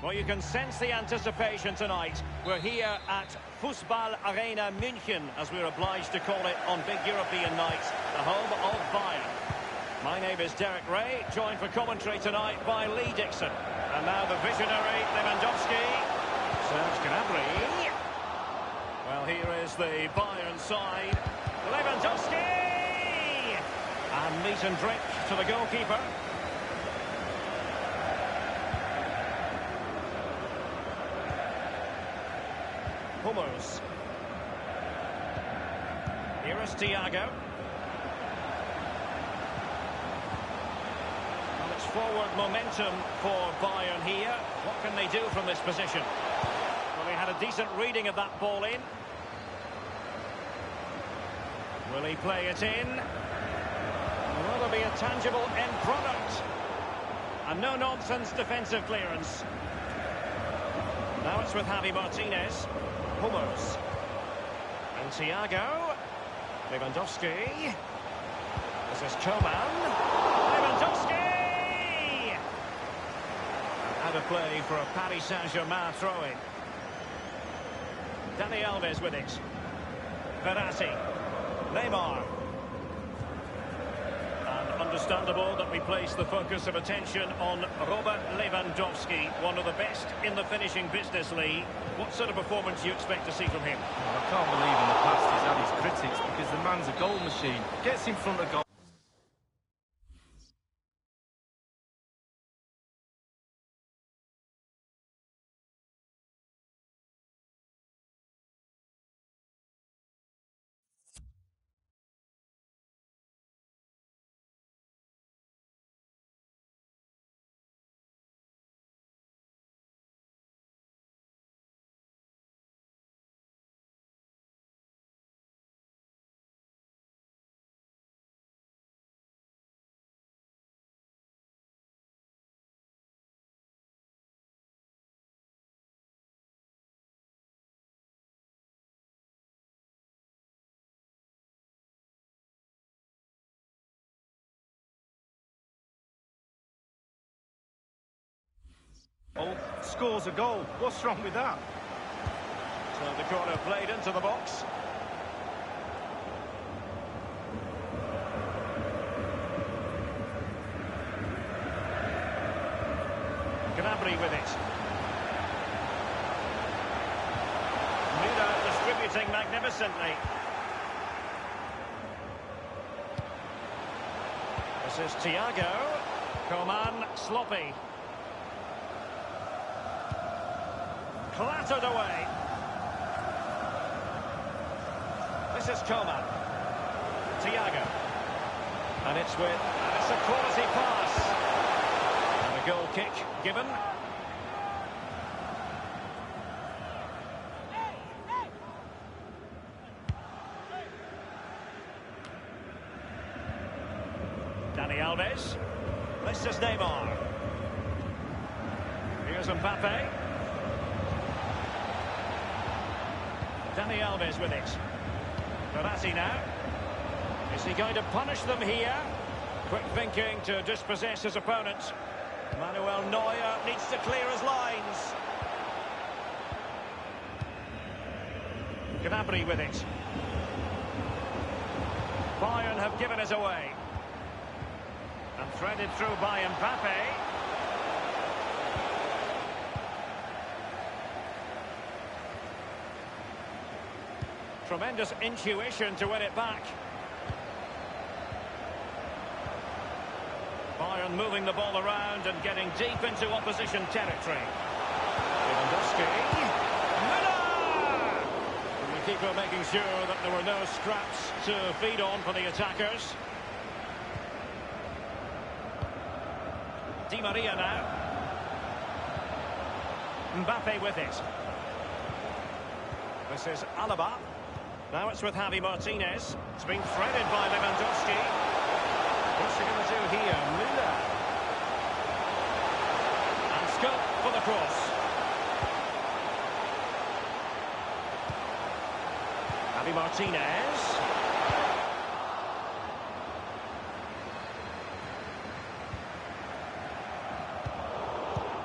Well, you can sense the anticipation tonight. We're here at Fußball Arena München, as we're obliged to call it on big European nights, the home of Bayern. My name is Derek Ray, joined for commentary tonight by Lee Dixon. And now the visionary Lewandowski. Serge Gnabry. Well, here is the Bayern side. Lewandowski! And meat and drink to the goalkeeper. Hummels. Here is Thiago. Well, it's forward momentum for Bayern here. What can they do from this position? Well, they had a decent reading of that ball in. Will he play it in? Will there be a tangible end product? And no-nonsense defensive clearance. Now it's with Javi Martinez. Hummels. And Thiago. Lewandowski. This is Coman. Lewandowski! Out of play for a Paris Saint-Germain throw-in. Dani Alves with it. Verratti. Neymar. And understandable that we place the focus of attention on Robert Lewandowski, one of the best in the finishing business league. What sort of performance do you expect to see from him? Well, I can't believe in the past he's had his critics, because the man's a goal machine. Gets in front of goal. Oh, scores a goal. What's wrong with that? So the corner played into the box. Gnabry with it. Müller distributing magnificently. This is Thiago. Coman, sloppy. Clattered away. This is Coman. Thiago. And it's a quality pass. And a goal kick given. Dani Alves. This is Neymar. Here's Mbappe. Dani Alves with it. Verratti now. Is he going to punish them here? Quick thinking to dispossess his opponent. Manuel Neuer needs to clear his lines. Gnabry with it. Bayern have given it away. And threaded through by Mbappe. Tremendous intuition to win it back. Bayern moving the ball around and getting deep into opposition territory. Lewandowski. Müller! And the keeper making sure that there were no scraps to feed on for the attackers. Di Maria now. Mbappe with it. This is Alaba. Now it's with Javi Martinez. It's been threaded by Lewandowski. What's he going to do here? Müller. And scope for the cross. Javi Martinez.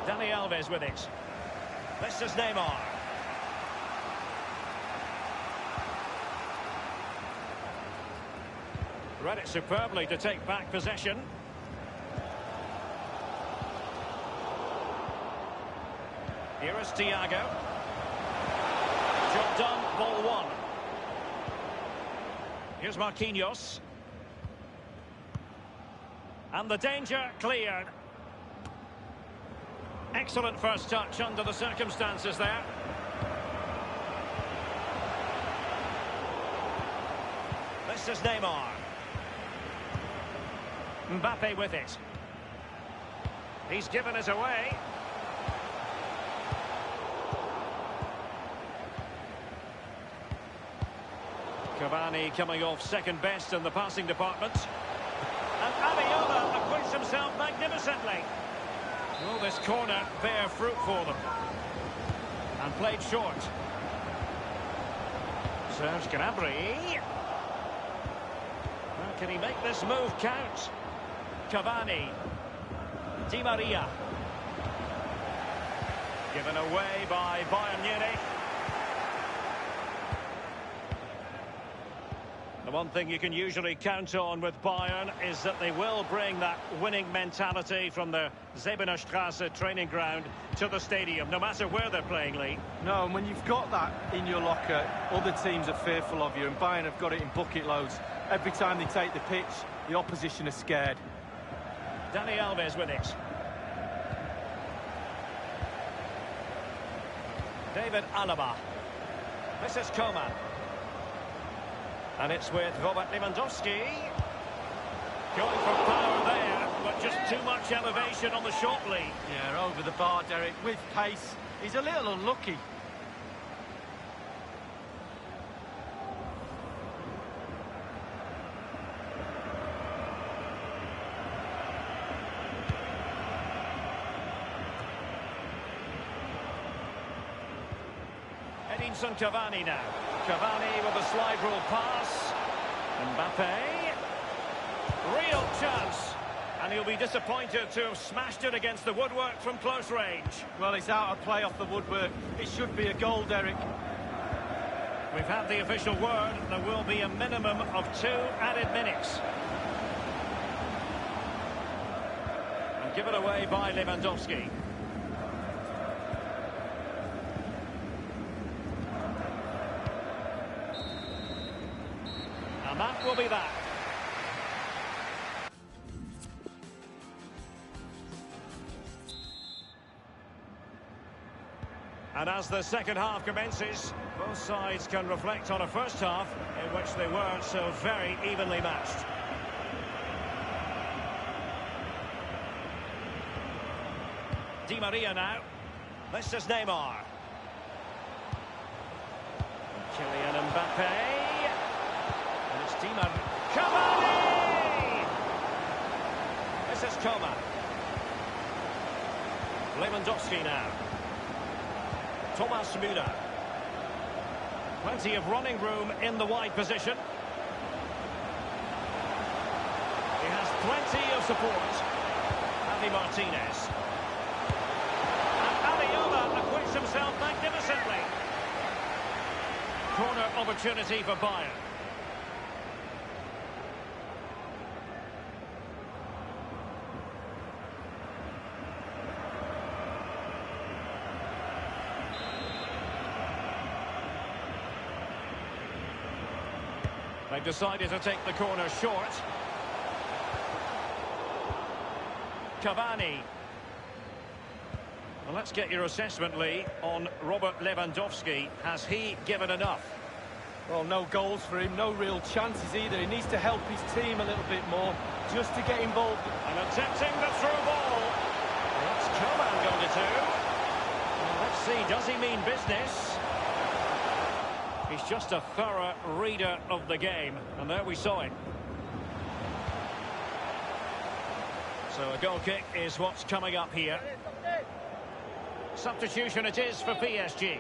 Dani Alves with it. This is Neymar. Read it superbly to take back possession. Here is Thiago. Job done, ball one. Here's Marquinhos. And the danger cleared. Excellent first touch under the circumstances there. This is Neymar. Mbappe with it. He's given it away. Cavani coming off second best in the passing department. And Abiola acquits himself magnificently. Will this corner bear fruit for them? And played short. Serge Gnabry. Well, can he make this move count? Cavani. Di Maria. Given away by Bayern Munich. The one thing you can usually count on with Bayern is that they will bring that winning mentality from the Zebenerstrasse training ground to the stadium, no matter where they're playing, Lee. No, and when you've got that in your locker, other teams are fearful of you, and Bayern have got it in bucket loads. Every time they take the pitch, the opposition are scared. Dani Alves with it. David Alaba. This is Coman. And it's with Robert Lewandowski. Going for power there, but just too much elevation on the short lead. Yeah, over the bar, Derek, with pace. He's a little unlucky. Edinson Cavani now. Cavani with a slide rule pass. Mbappe. Real chance. And he'll be disappointed to have smashed it against the woodwork from close range. Well, it's out of play off the woodwork. It should be a goal, Derek. We've had the official word. There will be a minimum of 2 added minutes. And given away by Lewandowski. And that will be that. And as the second half commences, both sides can reflect on a first half in which they weren't so very evenly matched. Di Maria now. This is Neymar. Kylian Mbappe. And it's Di Maria. Cavani! This is Coman. Lewandowski now. Thomas Müller. Plenty of running room in the wide position. He has plenty of support. Javi Martinez. And Abiola acquits himself magnificently. Corner opportunity for Bayern. They've decided to take the corner short. Cavani. Well, let's get your assessment, Lee, on Robert Lewandowski. Has he given enough? Well, no goals for him, no real chances either. He needs to help his team a little bit more, just to get involved. And attempting the through ball. What's Coman going to do? Well, let's see, does he mean business? He's just a thorough reader of the game, and there we saw it. So a goal kick is what's coming up here. Substitution it is for PSG.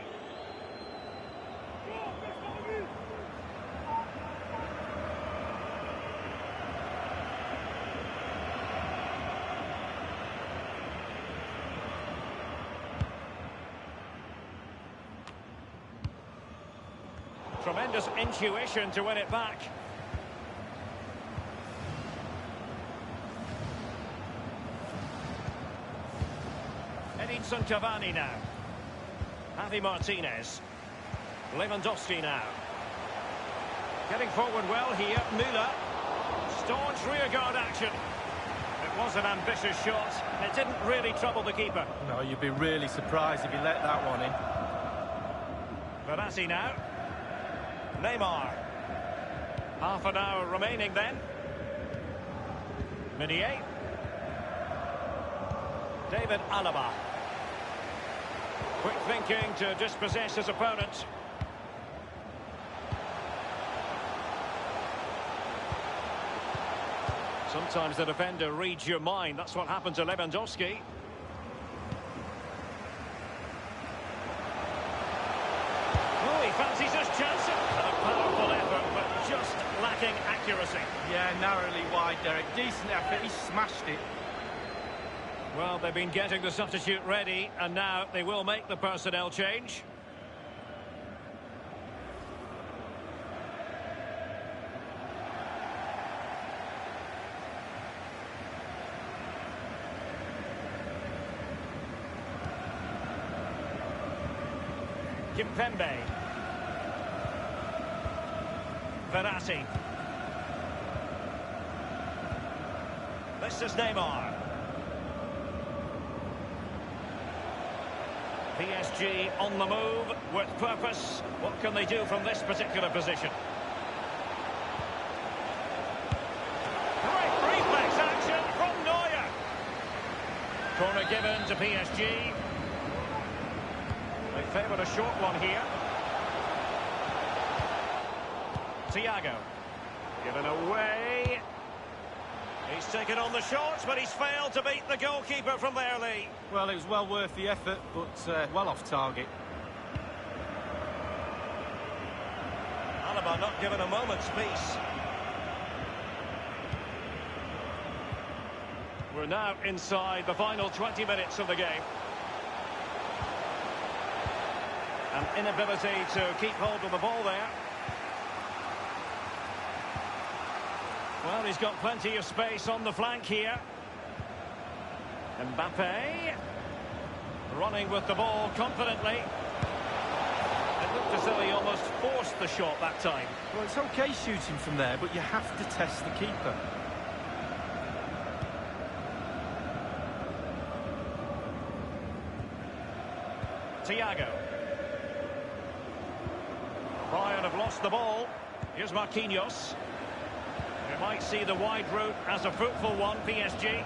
Tremendous intuition to win it back. Edinson Cavani now. Javi Martinez. Lewandowski now. Getting forward well here, Müller. Staunch rearguard action. It was an ambitious shot. It didn't really trouble the keeper. No, you'd be really surprised if he let that one in. Verratti now. Neymar. Half an hour remaining then. Meunier. David Alaba. Quick thinking to dispossess his opponent. Sometimes the defender reads your mind. That's what happened to Lewandowski. Oh, he fancies his chance. And a powerful effort, but just lacking accuracy. Yeah, narrowly wide, Derek. Decent effort. He smashed it. Well, they've been getting the substitute ready, and now they will make the personnel change. Kimpembe. Verratti. This is Neymar. PSG on the move with purpose. What can they do from this particular position? Great reflex action from Neuer. Corner given to PSG. They favoured a short one here. Thiago. Given away. He's taken on the shots, but he's failed to beat the goalkeeper from there, Lee. Well, it was well worth the effort, but well off target. Alaba not given a moment's peace. We're now inside the final 20 minutes of the game. An inability to keep hold of the ball there. Well, he's got plenty of space on the flank here. Mbappe running with the ball confidently. It looked as though he almost forced the shot that time. Well, it's okay shooting from there, but you have to test the keeper. Thiago. Bayern have lost the ball. Here's Marquinhos. You might see the wide route as a fruitful one, PSG.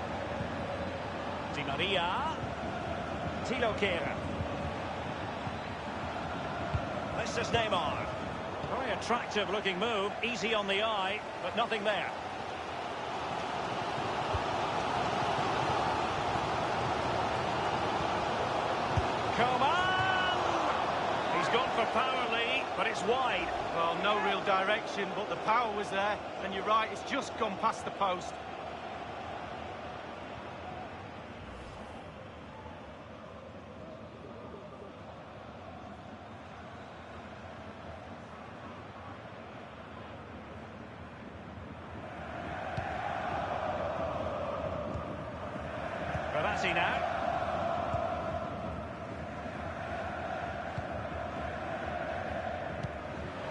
Di Maria. Tilo Kehrer. This is Neymar. Very attractive looking move. Easy on the eye, but nothing there. Coman! He's gone for power, Lee, but it's wide. Well, no real direction, but the power was there. And you're right, it's just gone past the post. Verratti now.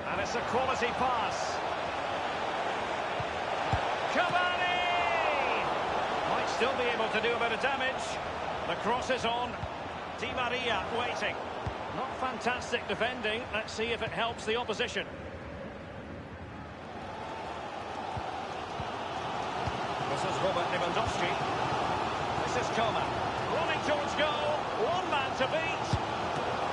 And it's a quality pass. Cavani! Might still be able to do a bit of damage. The cross is on. Di Maria waiting. Not fantastic defending. Let's see if it helps the opposition. This is Robert Lewandowski. This is Coman. Running towards goal. One man to beat.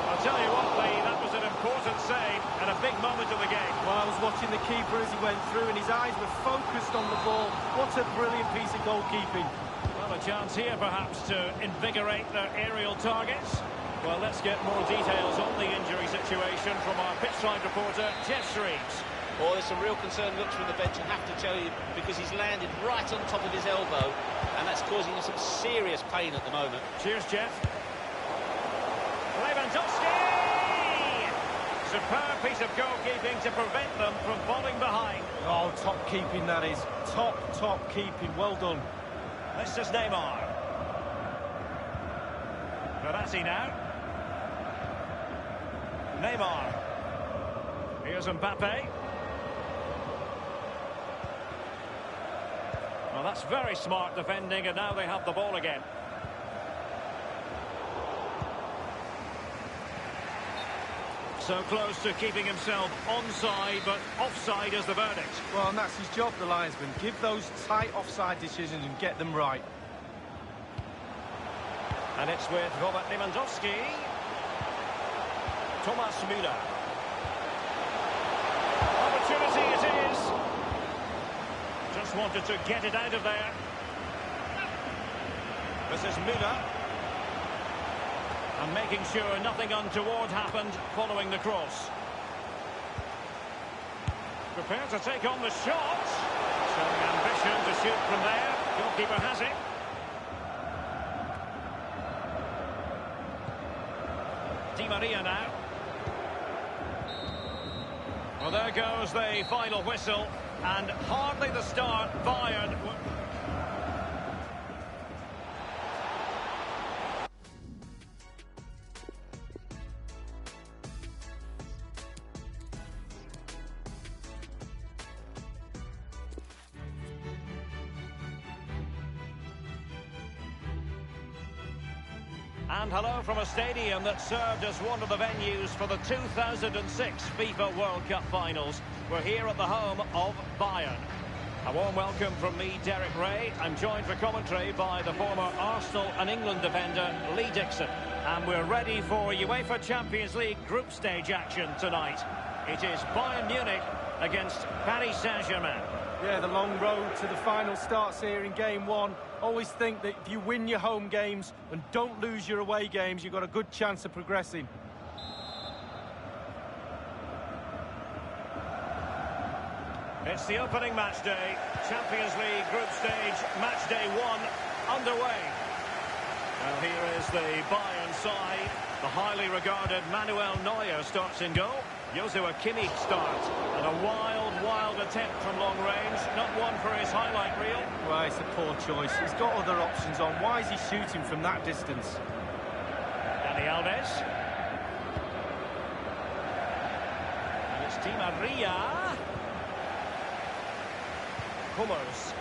I'll tell you what, Lee, that was an important save and a big moment of the game. Well, I was watching the keeper as he went through and his eyes were focused on the ball. What a brilliant piece of goalkeeping. Well, a chance here perhaps to invigorate their aerial targets. Well, let's get more details on the injury situation from our pitchside reporter, Jeff Shreves. Well, there's some real concerned looks from the bench, I have to tell you, because he's landed right on top of his elbow, and that's causing him some serious pain at the moment. Cheers, Jeff. Lewandowski! superb piece of goalkeeping to prevent them from falling behind. Oh, top keeping that is. Top keeping. Well done. This is Neymar. Verratti now. Neymar. Here's Mbappe. Well, that's very smart defending, and now they have the ball again. So close to keeping himself onside, but offside is the verdict. Well, and that's his job, the linesman. Give those tight offside decisions and get them right. And it's with Robert Lewandowski. Thomas Müller. Opportunity it is. Just wanted to get it out of there. This is Müller. And making sure nothing untoward happened following the cross. Prepared to take on the shot. Showing ambition to shoot from there. Goalkeeper has it. Di Maria now. Well, there goes the final whistle. And hardly the start. Bayern. And hello from a stadium that served as one of the venues for the 2006 FIFA World Cup finals. We're here at the home of Bayern. A warm welcome from me, Derek Ray. I'm joined for commentary by the former Arsenal and England defender, Lee Dixon. And we're ready for UEFA Champions League group stage action tonight. It is Bayern Munich against Paris Saint-Germain. Yeah, the long road to the final starts here in game one. Always think that if you win your home games and don't lose your away games, you've got a good chance of progressing. It's the opening match day. Champions League group stage, match day one, underway. Well, here is the Bayern side. The highly regarded Manuel Neuer starts in goal. Joshua Kimmich starts. And a wild attempt from long range. Not one for his highlight reel. Well, it's a poor choice. He's got other options on. Why is he shooting from that distance? Dani Alves. And it's Di Maria. Hummels.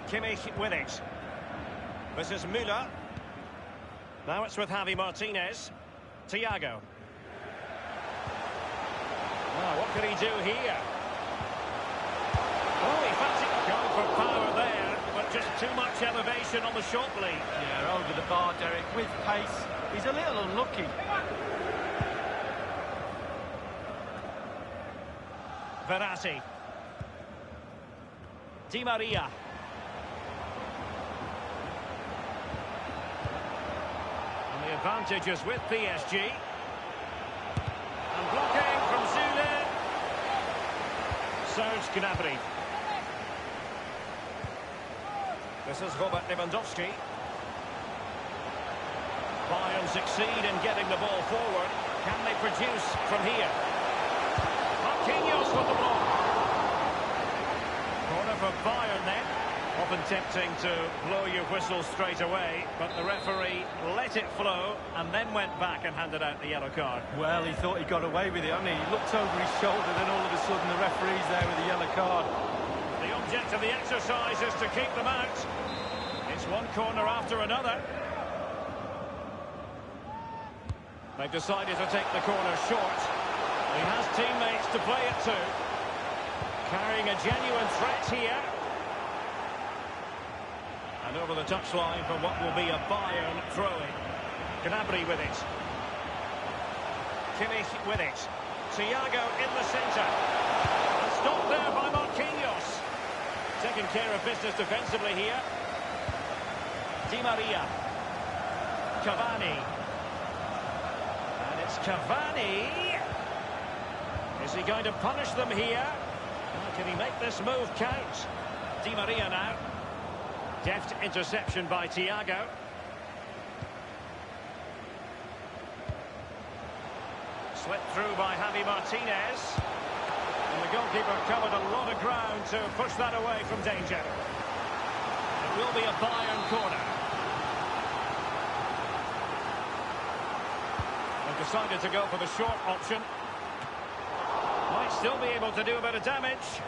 Kimmich with it. This is Müller. Now it's with Javi Martinez. Thiago. Now, what can he do here? Oh, he fancied going for power there, but just too much elevation on the shot lead. Yeah, over the bar, Derek, with pace. He's a little unlucky. Verratti. Di Maria. And the advantage is with PSG. And blocking from Zule. Serge Gnabry. This is Robert Lewandowski. Bayern succeed in getting the ball forward. Can they produce from here? Marquinhos with the block. Corner for Bayern then. Often tempting to blow your whistle straight away, but the referee let it flow and then went back and handed out the yellow card. Well, he thought he got away with it, hadn't he? He looked over his shoulder, then all of a sudden the referee's there with the yellow card. The object of the exercise is to keep them out. It's one corner after another. They've decided to take the corner short. He has teammates to play it to. Carrying a genuine threat here. And over the touchline for what will be a Bayern throw-in. Gnabry with it. Kimmich with it. Thiago in the centre. And stopped there by Marquinhos. Taking care of business defensively here. Di Maria. Cavani. And it's Cavani. Is he going to punish them here? Can he make this move count? Di Maria now. Deft interception by Thiago. Slipped through by Javi Martinez. And the goalkeeper covered a lot of ground to push that away from danger. It will be a Bayern corner. They've decided to go for the short option. Might still be able to do a bit of damage.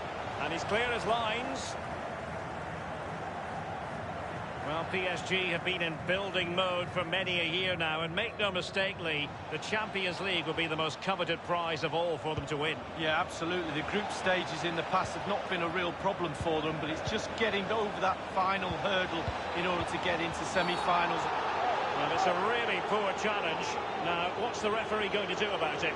And he's clear as lines. Well, PSG have been in building mode for many a year now, and make no mistake, Lee, the Champions League will be the most coveted prize of all for them to win. Yeah, absolutely. The group stages in the past have not been a real problem for them, but it's just getting over that final hurdle in order to get into semi-finals. Well, it's a really poor challenge. Now, what's the referee going to do about it?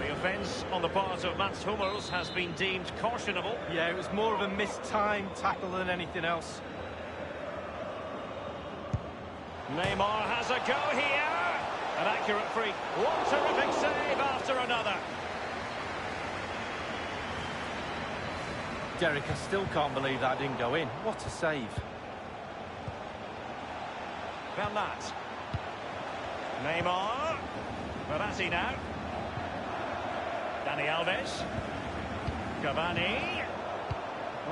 The offence on the part of Mats Hummels has been deemed cautionable. Yeah, it was more of a mistimed tackle than anything else. Neymar has a go here. An accurate free. One terrific save after another. Derek, I still can't believe that didn't go in. What a save. Bernat. Neymar. Verratti now. Dani Alves. Cavani.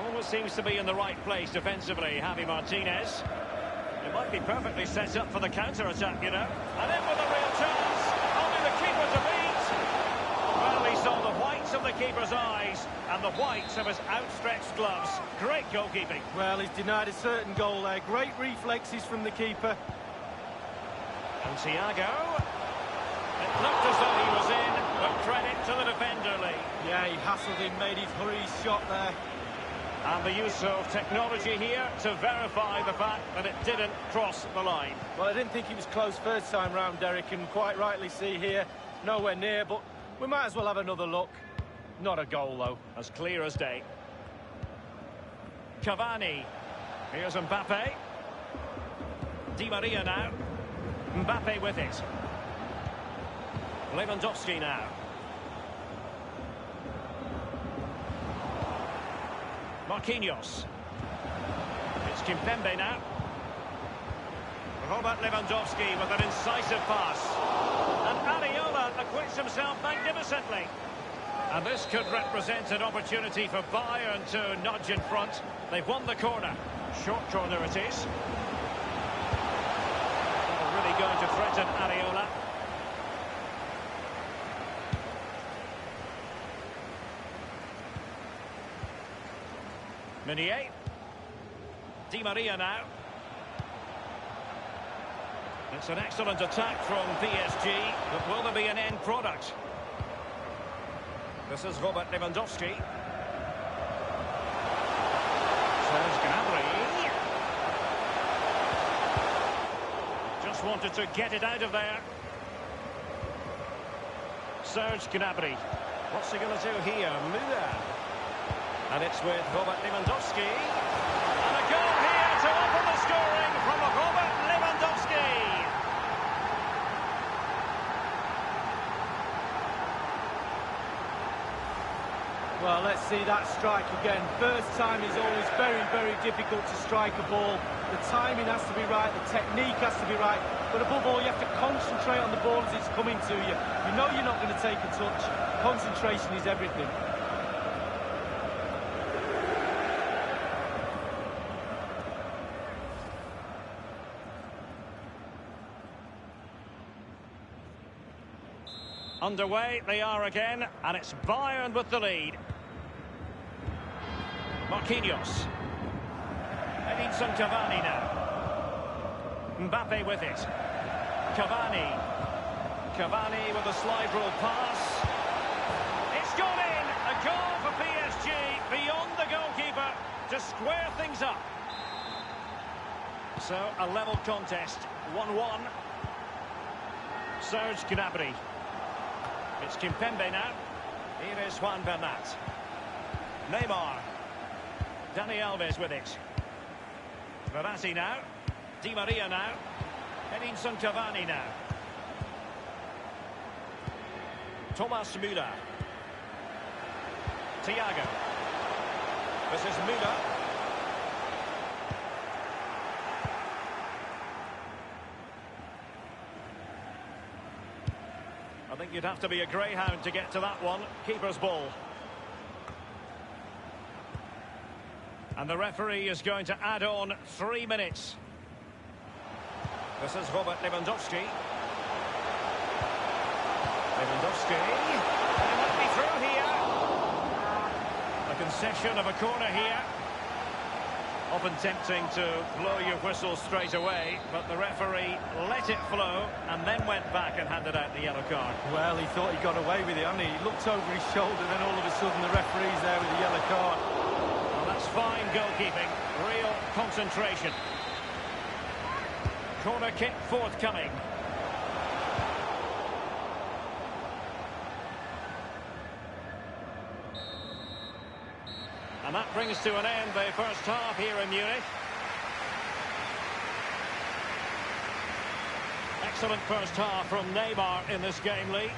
Always seems to be in the right place defensively, Javi Martinez. It might be perfectly set up for the counter-attack, you know. And in with a real chance. Only the keeper to beat. Well, he saw the whites of the keeper's eyes and the whites of his outstretched gloves. Great goalkeeping. Well, he's denied a certain goal there. Great reflexes from the keeper. And Thiago. It looked as though he was in, but credit to the defender, Lee. Yeah, he hassled him, made his hurried shot there. And the use of technology here to verify the fact that it didn't cross the line. Well, I didn't think he was close first time round, Derek, and quite rightly see here, nowhere near, but we might as well have another look. Not a goal, though. As clear as day. Cavani. Here's Mbappe. Di Maria now. Mbappe with it. Lewandowski now. Marquinhos. It's Kimpembe now. Robert Lewandowski with an incisive pass. And Areola acquits himself magnificently. And this could represent an opportunity for Bayern to nudge in front. They've won the corner. Short corner it is. They're really going to threaten Areola. Meunier. Di Maria now. It's an excellent attack from PSG, but will there be an end product? This is Robert Lewandowski. Serge Gnabry. Just wanted to get it out of there. Serge Gnabry. What's he going to do here? Müller. And it's with Robert Lewandowski. And a goal here to open the scoring from Robert Lewandowski. Well, let's see that strike again. First time is always very, very difficult to strike a ball. The timing has to be right, the technique has to be right, but above all, you have to concentrate on the ball as it's coming to you. You know you're not going to take a touch. Concentration is everything. Underway they are again, and it's Bayern with the lead. Marquinhos. Edinson Cavani now. Mbappe with it. Cavani. Cavani with a slide rule pass. It's gone in! A goal for PSG beyond the goalkeeper to square things up. So, a level contest, 1-1. Serge Gnabry. It's Kimpembe now. Here is Juan Bernat. Neymar. Dani Alves with it. Verratti now. Di Maria now. Edinson Cavani now. Thomas Müller. Thiago. This is Müller. I think you'd have to be a greyhound to get to that one. Keeper's ball. And the referee is going to add on 3 minutes. This is Robert Lewandowski. Lewandowski. They might be through here. A concession of a corner here. Often tempting to blow your whistle straight away, but the referee let it flow and then went back and handed out the yellow card. Well, he thought he got away with it, hadn't he? He looked over his shoulder, then all of a sudden the referee's there with the yellow card. Well, that's fine goalkeeping. Real concentration. Corner kick forthcoming. And that brings to an end the first half here in Munich. Excellent first half from Neymar in this game, Lee.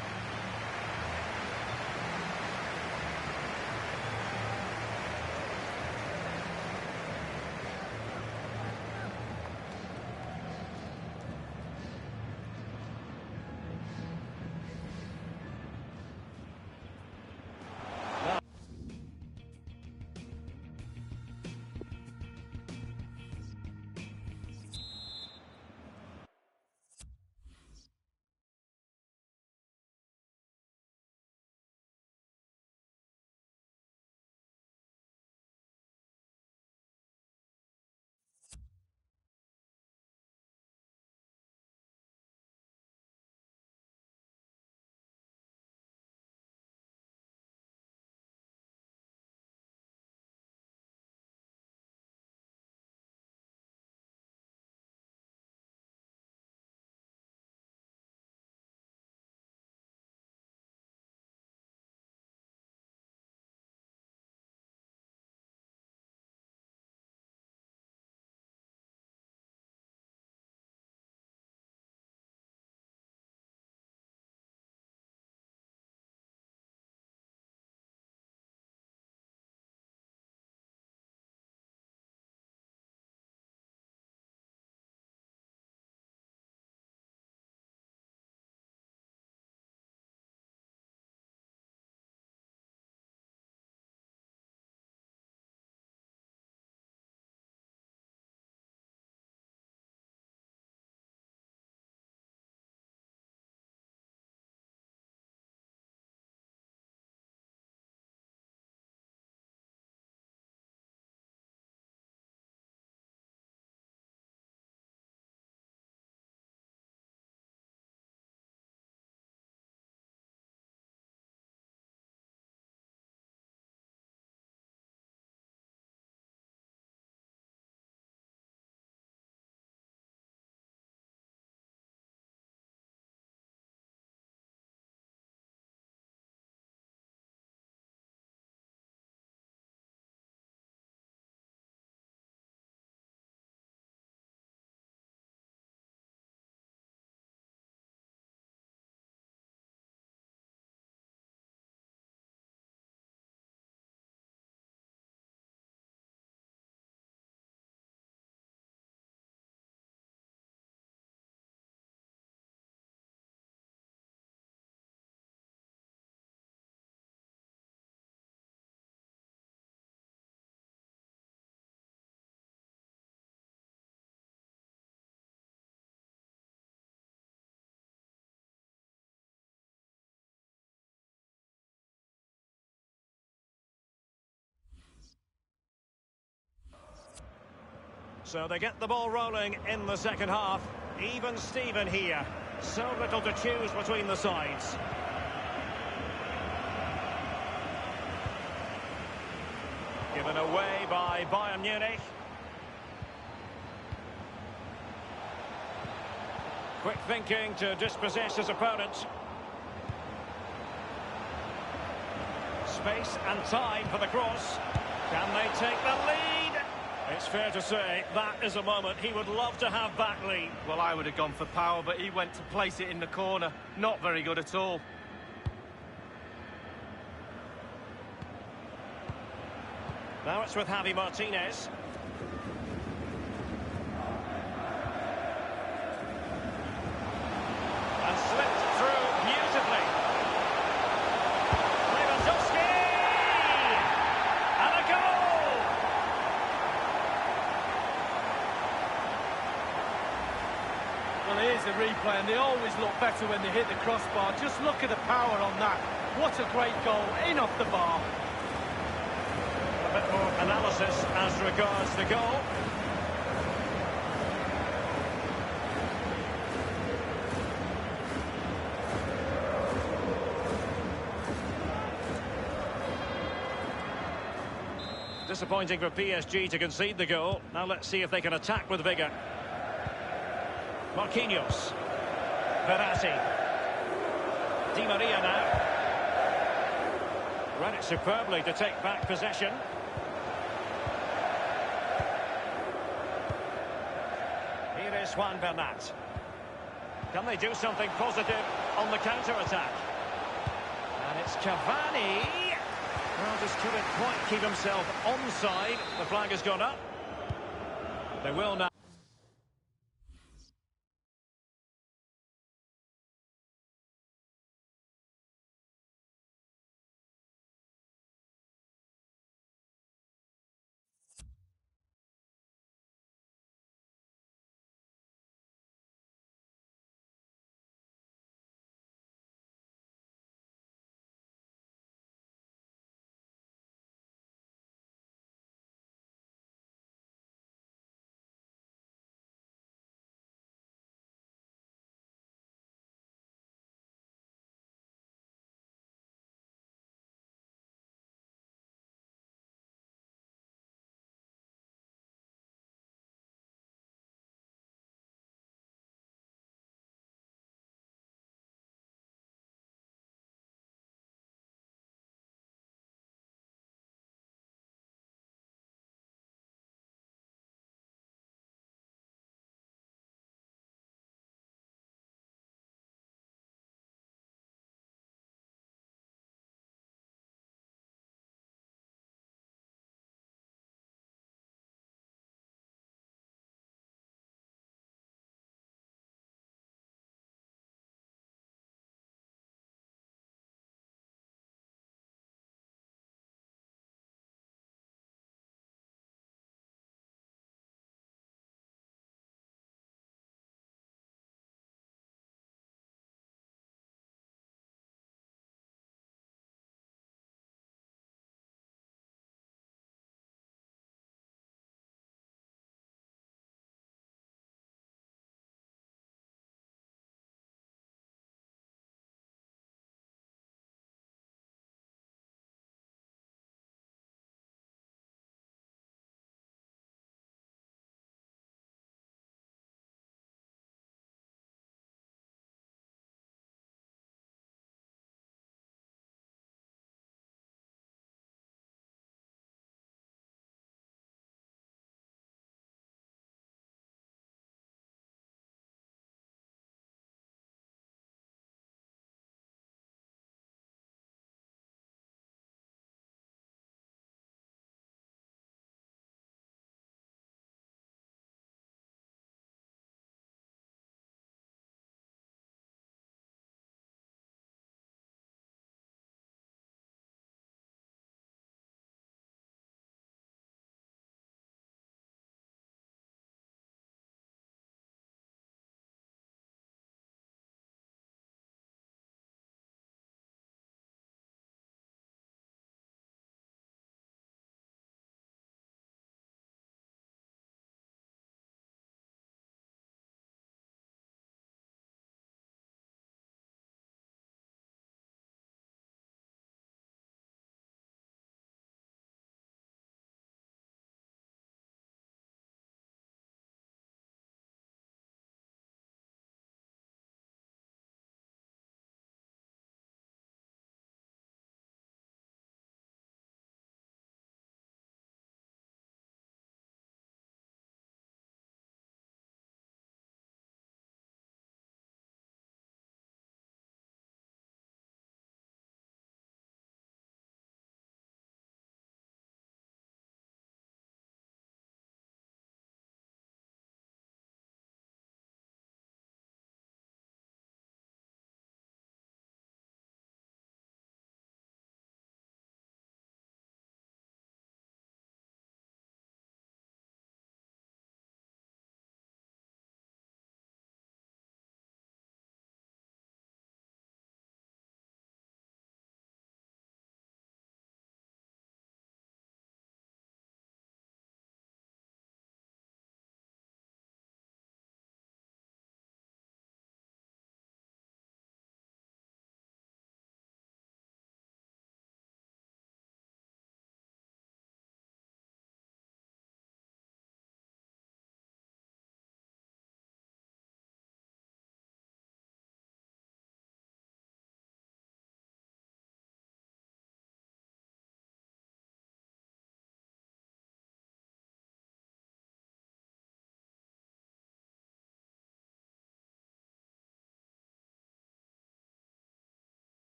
So they get the ball rolling in the second half. Even Steven here. So little to choose between the sides. Given away by Bayern Munich. Quick thinking to dispossess his opponent. Space and time for the cross. Can they take the lead? It's fair to say that is a moment he would love to have back, Lee. Well, I would have gone for power, but he went to place it in the corner. Not very good at all. Now it's with Javi Martinez. And slipped through beautifully. a replay, and they always look better when they hit the crossbar. Just look at the power on that. What a great goal, in off the bar. A bit more analysis as regards the goal. Disappointing for PSG to concede the goal. Now let's see if they can attack with vigour. Marquinhos. Verratti. Di Maria now. Ran it superbly to take back possession. Here is Juan Bernat. Can they do something positive on the counter-attack? And it's Cavani. Well, just couldn't quite keep himself onside. The flag has gone up. They will now.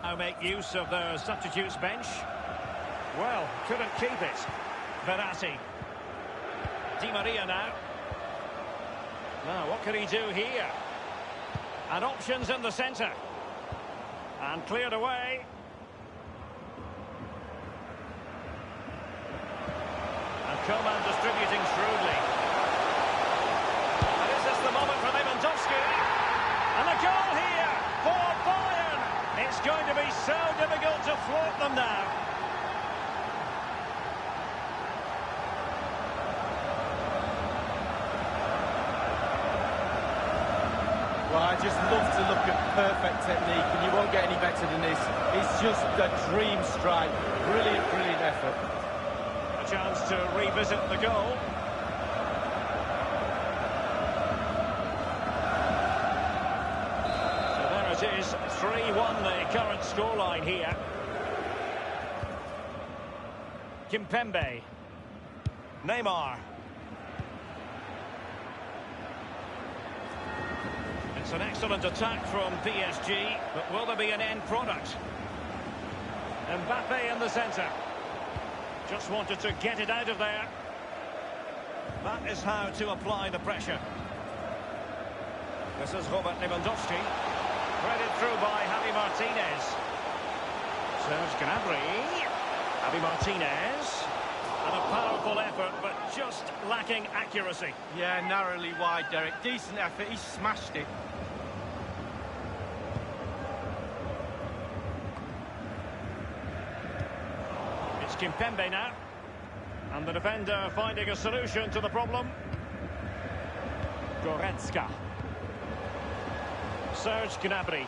Now make use of their substitutes bench. Well, couldn't keep it. Verratti. Di Maria now. Now, what can he do here? And options in the centre. And cleared away. And Coman distributing shrewdly. And is this the moment for Lewandowski? And a goal here for Bayern. It's going to be so difficult to thwart them now. Well, I just love to look at perfect technique, and you won't get any better than this. It's just a dream strike. Brilliant, brilliant effort. A chance to revisit the goal. So there it is, 3-1 the current scoreline here. Kimpembe. Neymar. It's an excellent attack from PSG, but will there be an end product? Mbappe in the centre. Just wanted to get it out of there. That is how to apply the pressure. This is Robert Lewandowski. Threaded through by Javi Martinez. Serge Gnabry. Javi Martinez. And a powerful effort, but just lacking accuracy. Yeah, narrowly wide, Derek. Decent effort. He smashed it. It's Kimpembe now. And the defender finding a solution to the problem. Goretzka. Serge Gnabry.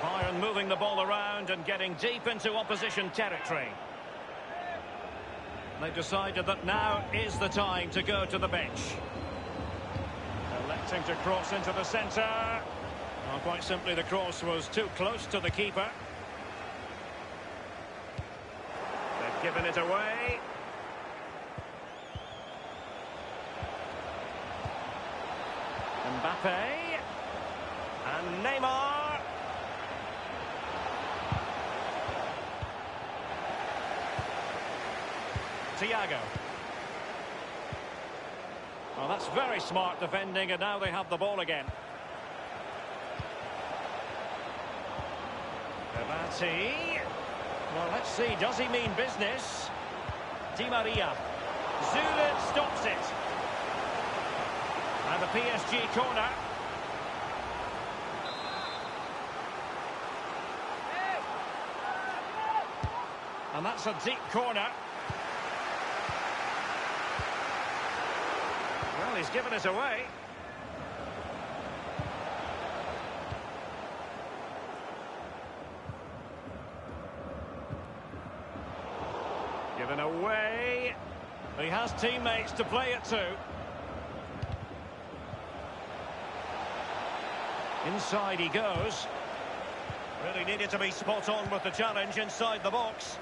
Bayern moving the ball around and getting deep into opposition territory. They decided that now is the time to go to the bench. Electing to cross into the centre. Well, quite simply, the cross was too close to the keeper. They've given it away. Mbappe. And Neymar. Thiago. Well, that's very smart defending, and now they have the ball again. Verratti. Well, let's see, does he mean business? Di Maria. Zule stops it. And the PSG corner. And that's a deep corner. Well, he's given it away. Given away. He has teammates to play it to. Inside he goes. Really needed to be spot on with the challenge inside the box.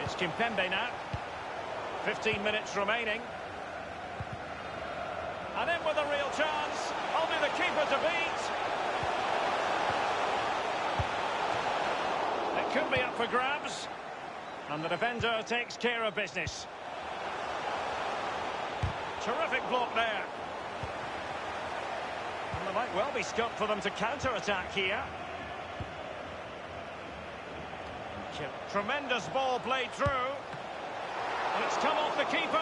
It's Kimpembe now. 15 minutes remaining. And in with a real chance. Only the keeper to beat. It could be up for grabs. And the defender takes care of business. Terrific block there. And there might well be scope for them to counter-attack here. Tremendous ball played through. And it's come off the keeper.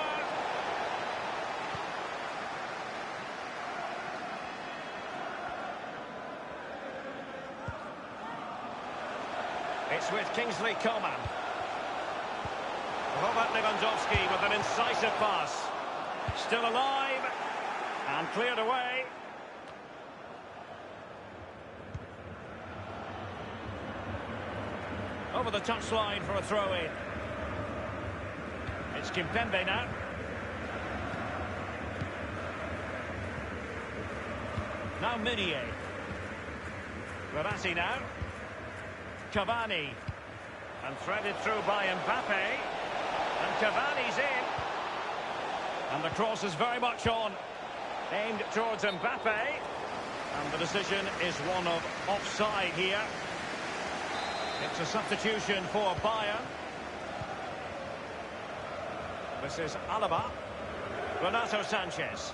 It's with Kingsley Coman. Robert Lewandowski with an incisive pass. Still alive. And cleared away. Over the touchline for a throw-in. It's Kimpembe now. Now Meunier. Verratti now. Cavani. And threaded through by Mbappe. And Cavani's in. And the cross is very much on. Aimed towards Mbappe. And the decision is one of offside here. It's a substitution for Bayern. This is Alaba. Renato Sanchez.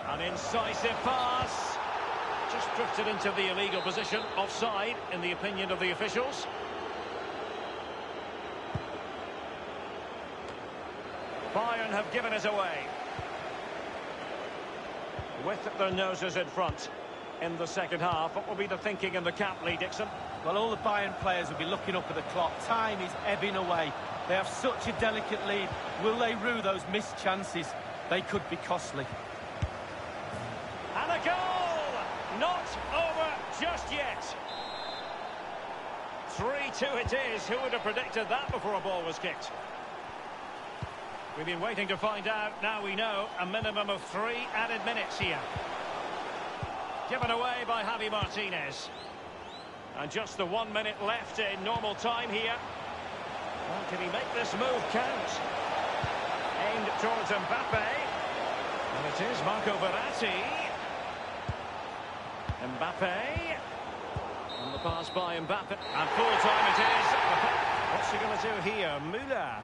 An incisive pass. Just drifted into the illegal position. Offside, in the opinion of the officials. Bayern have given it away. With their noses in front in the second half. What will be the thinking in the camp, Lee Dixon? Well, all the Bayern players will be looking up at the clock. Time is ebbing away. They have such a delicate lead. Will they rue those missed chances? They could be costly. And a goal! Not over just yet. 3-2 it is. Who would have predicted that before a ball was kicked? We've been waiting to find out. Now we know. A minimum of 3 added minutes here. Given away by Javi Martinez. And just the 1 minute left in normal time here. Well, can he make this move count? Aimed towards Mbappe. And it is Marco Verratti. Mbappe. And the pass by Mbappe. And full time it is. What's he going to do here? Müller.